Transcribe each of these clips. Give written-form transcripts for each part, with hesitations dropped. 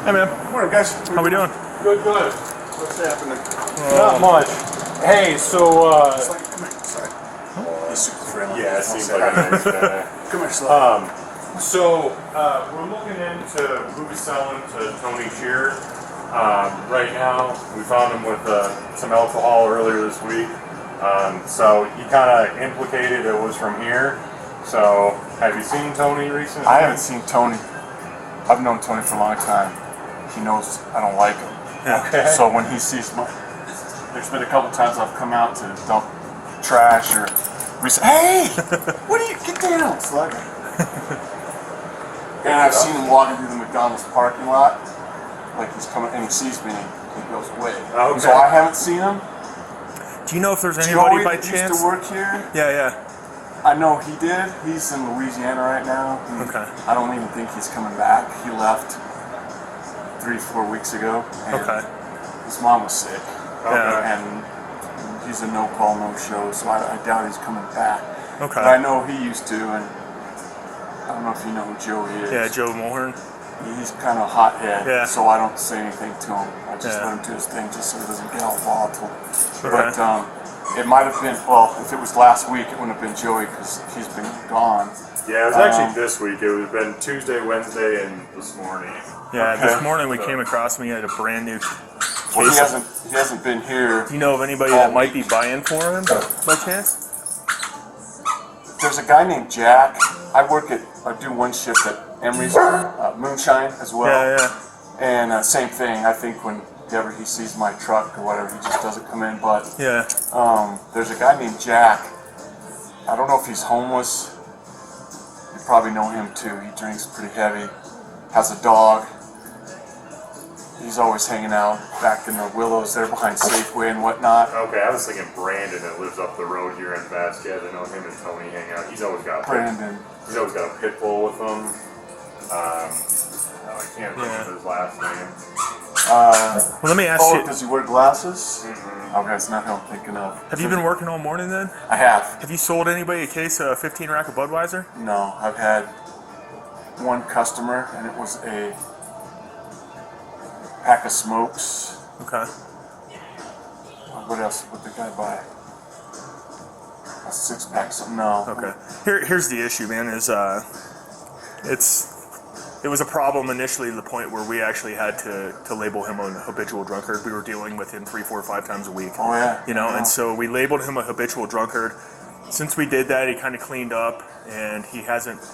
Hey man, Morning, guys. how we doing? Good, good. What's happening? Not much. Hey, so Sorry. He's super friendly. yeah, it seems like a nice guy. Come here, Sly. So we're looking into who we're selling to Tony Shear. Right now, we found him with some alcohol earlier this week. So he kind of implicated it was from here. So have you seen Tony recently? I haven't seen Tony. I've known Tony for a long time. He knows I don't like him. Okay. So when he sees my, there's been a couple times I've come out to dump trash or we say, "Hey, what do you get down, Slug?" And I've seen him walking through the McDonald's parking lot, like he's coming and he sees me and he goes away. Okay. So I haven't seen him. Do you know if there's anybody Joey by that chance? used to work here. Yeah. I know he did. He's in Louisiana right now. Okay. I don't even think he's coming back. He left 3-4 weeks ago. And Okay. his mom was sick. Yeah. And he's a no call, no show, so I doubt he's coming back. Okay. But I know he used to, and I don't know if you know who Joey is. Yeah, Joe Mulhern. He's kind of a hothead, Yeah. so I don't say anything to him. I just Yeah. let him do his thing just so he doesn't get all volatile. Okay. But it might have been, well, if it was last week, it wouldn't have been Joey because he's been gone. Yeah, it was actually this week. It would have been Tuesday, Wednesday, and this morning. Yeah, Okay. this morning we came across me at a brand new Well, case. he hasn't been here. Do you know of anybody that might be buying for him by chance? There's a guy named Jack. I do one shift at Emery's Moonshine as well. Yeah. And same thing. I think whenever he sees my truck or whatever, he just doesn't come in. But Yeah. there's a guy named Jack. I don't know if he's homeless. You probably know him too. He drinks pretty heavy. Has a dog. He's always hanging out back in the willows there behind Safeway and whatnot. Okay, I was thinking Brandon that lives up the road here in Vasquez. I know him and Tony hang out. He's always got Brandon. He's always got a pit bull with him. I can't remember his last name. Well, let me ask you. Does he wear glasses? Okay, it's not who I'm thinking of. Have you been working all morning then? I have. Have you sold anybody a case of 15 rack of Budweiser? No, I've had one customer, and it was a pack of smokes. Okay. What else would the guy buy? A 6-pack. No. Okay. Here's the issue, man. It was a problem initially to the point where we actually had to label him a habitual drunkard. We were dealing with him 3, 4, 5 times a week. Oh yeah. You know, and so we labeled him a habitual drunkard. Since we did that, he kind of cleaned up, and we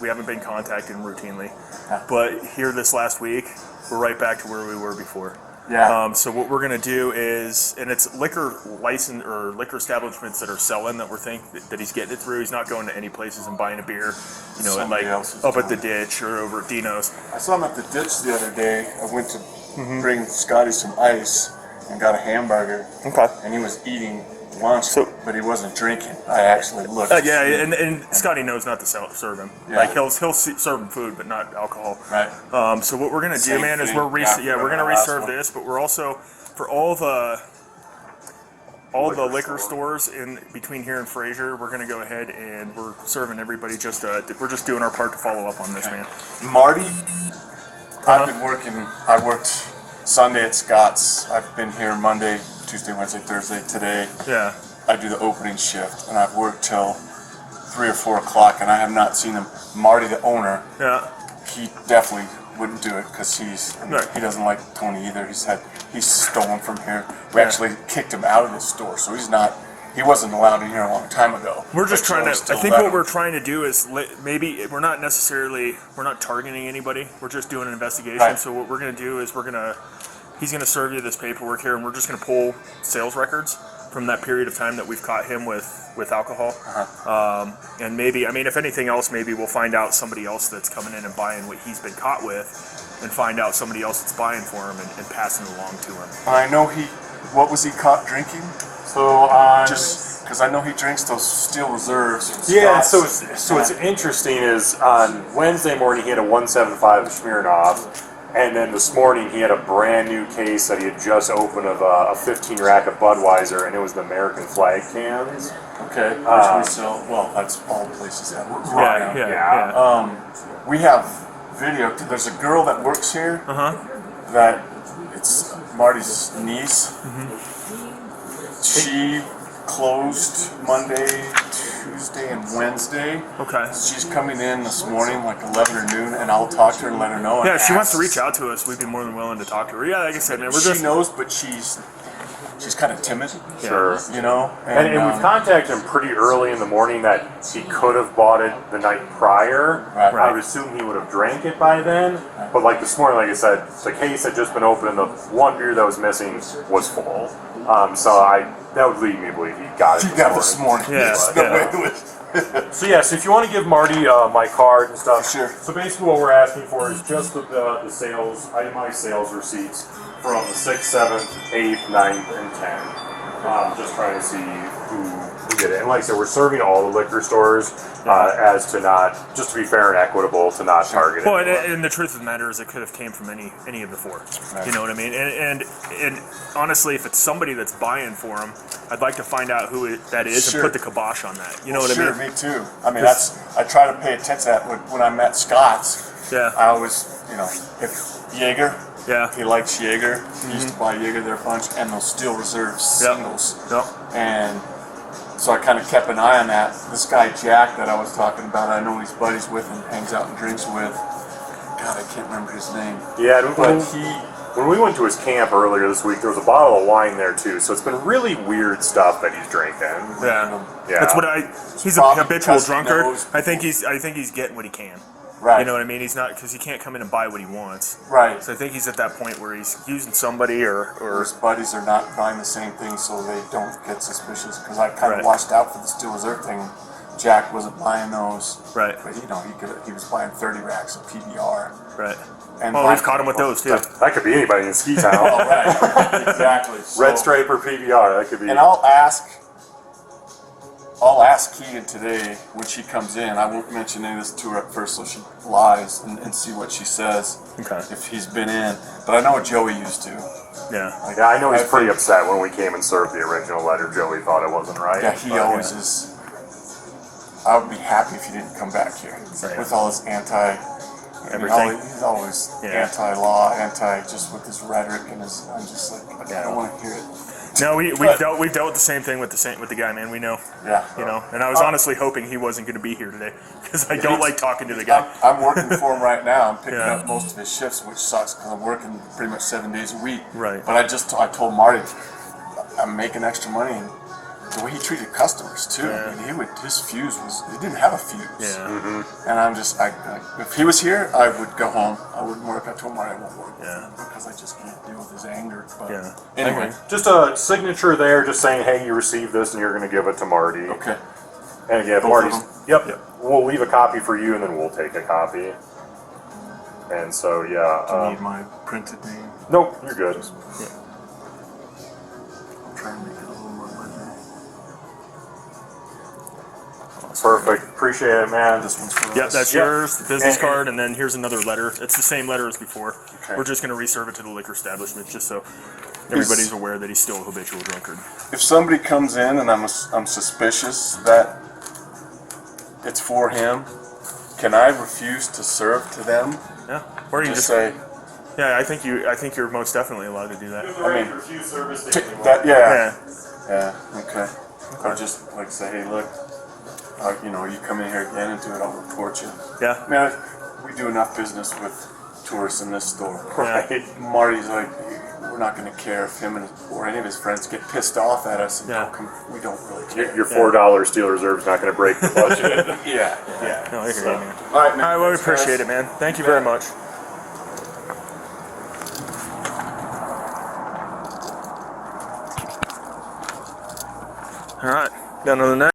haven't been contacting him routinely. Yeah. But here this last week, we're right back to where we were before. Yeah. So what we're gonna do is, and it's liquor license or liquor establishments that are selling that we're thinking that he's getting it through. He's not going to any places and buying a beer, you know, Somebody like else is up at doing the ditch or over at Dino's. I saw him at the ditch the other day. I went to bring Scotty some ice and got a hamburger, Okay. and he was eating lunch, So- but he wasn't drinking. I actually looked. Yeah, and Scotty knows not to serve him. Yeah. Like he'll serve him food, but not alcohol. Right. So what we're gonna do, Same man, is thing. we're Yeah, we're gonna the last reserve one. this, but we're also for all the liquor stores in between here and Fraser, we're gonna go ahead and we're serving everybody. We're just doing our part to follow up on this, man. Marty, I've been working. I worked Sunday at Scott's. I've been here Monday, Tuesday, Wednesday, Thursday. Today, Yeah. I do the opening shift, and I've worked till 3 or 4 o'clock, and I have not seen him. Marty, the owner, Yeah. he definitely wouldn't do it because Right. he doesn't like Tony either. He's stolen from here. We actually kicked him out of the store, so he wasn't allowed in here a long time ago. We're just But trying Joe to. still I think let what him. we're trying to do is maybe we're not targeting anybody. We're just doing an investigation. Right. So what we're gonna do is he's gonna serve you this paperwork here, and we're just gonna pull sales records from that period of time that we've caught him with alcohol. And maybe, I mean, if anything else, maybe we'll find out somebody else that's coming in and buying what he's been caught with, and find out somebody else that's buying for him and passing it along to him. I know what was he caught drinking? So Just because I know he drinks those Steel Reserves. from yeah, Scott's. so what's interesting is on Wednesday morning he had a 175 Smirnoff, and then this morning he had a brand new case that he had just opened of a 15 rack of Budweiser, and it was the American flag cans. Okay, which we sell. Well, that's all places that work. Yeah. We have video. There's a girl that works here. that it's Marty's niece. She closed Monday, Tuesday, and Wednesday. Okay. She's coming in this morning, like 11 or noon, and I'll talk to her and let her know. Yeah, if she wants to reach out to us, we'd be more than willing to talk to her. Yeah, like I said, man, we're She just knows, but she's kind of timid. Sure. You know, And we've contacted him pretty early in the morning that he could have bought it the night prior. Right. I would assume he would have drank it by then. But like this morning, like I said, the case had just been opened. The one beer that was missing was full. So that would lead me to believe he got it. She got this morning. Yeah, There's no yeah. way it was. So yes, if you want to give Marty my card and stuff. Sure. So basically what we're asking for is just the sales, itemized sales receipts from the 6th, 7th, 8th, 9th, and 10th. Just trying to see who did it. And like I said, we're serving all the liquor stores as to not, just to be fair and equitable, to not target well, anyone. and the truth of the matter is, it could have came from any of the four. Right. You know what I mean? And honestly, if it's somebody that's buying for them, I'd like to find out who that is Sure. and put the kibosh on that. You know what Sure, I mean? me too. I mean, I try to pay attention to that when I'm at Scott's. Yeah. I always, if Jaeger, Yeah. he likes Jaeger. He used to buy Jaeger there a bunch, and those Steel Reserve singles. Yep. And so I kind of kept an eye on that. This guy Jack that I was talking about, I know he's buddies with and hangs out and drinks with. God, I can't remember his name. Yeah, But when we went to his camp earlier this week, there was a bottle of wine there too. So it's been really weird stuff that he's drinking. Yeah. Yeah. That's what he's a Probably habitual because he drunkard. knows- I think he's getting what he can. Right. You know what I mean? He's not, because he can't come in and buy what he wants. Right. So I think he's at that point where he's using somebody or His buddies are not buying the same thing, so they don't get suspicious. Because I kind of Right. watched out for the Steel Reserve thing. Jack wasn't buying those. Right. But he was buying 30 racks of PBR. Right. And Well, we've caught him with those too. That could be anybody in Ski Town. Oh, right. Exactly. Red So- Stripe or PBR, that could be. And I'll ask Keegan today when she comes in. I won't mention any of this to her at first, so she lies and see what she says. Okay. If he's been in, but I know Joey used to. Yeah. Yeah, I know he's I pretty think- upset when we came and served the original letter. Joey thought it wasn't right. Yeah, he but- always is. I would be happy if he didn't come back here Right. with all his Everything. He's always Yeah. anti-law, just with his rhetoric and his. I'm just like, I don't want to hear it. No, we've dealt with the same thing with the guy, man. We know. Yeah. You know, and I was honestly hoping he wasn't going to be here today because I don't like talking to the guy. I'm working for him right now. I'm picking Yeah. up most of his shifts, which sucks because I'm working pretty much 7 days a week. Right. But I told Marty, I'm making extra money, and the way he treated customers too. Yeah. I mean, his fuse he didn't have a fuse. Yeah. And I'm just, if he was here, I would go home. I wouldn't work. I told Marty I won't work Yeah. because I just can't deal with his anger. But Yeah. anyway, Just a signature there, just saying, hey, you received this and you're going to give it to Marty. okay. And again, Both Marty's. of them? Yep. We'll leave a copy for you and then we'll take a copy. And so, Do yeah. you need my printed name? Nope, you're good. I'm trying to make it a little more legible. Perfect. Appreciate it, man. This one's for Yep, us. that's Yep. yours, the business And- card, and then here's another letter. It's the same letter as before. Okay. We're just going to reserve it to the liquor establishment just so everybody's aware that he's still a habitual drunkard. If somebody comes in and I'm suspicious that it's for him, can I refuse to serve to them? Yeah. Or you can Just just say, yeah. I think you're most definitely allowed to do that. I mean, refuse service that, yeah. Yeah. Yeah, okay. Or just like say, hey, look, you come in here again and do it, I'll report you. Yeah. Man, we do enough business with tourists in this store. Yeah. Marty's like, we're not going to care if him or any of his friends get pissed off at us and Yeah. we don't really care. Your $4 Steel Reserve's not going to break the budget. Yeah. No, I hear you, man. All right, man. All right, well, we Thanks, guys. appreciate it, man. Thank you very much. All right, done with that.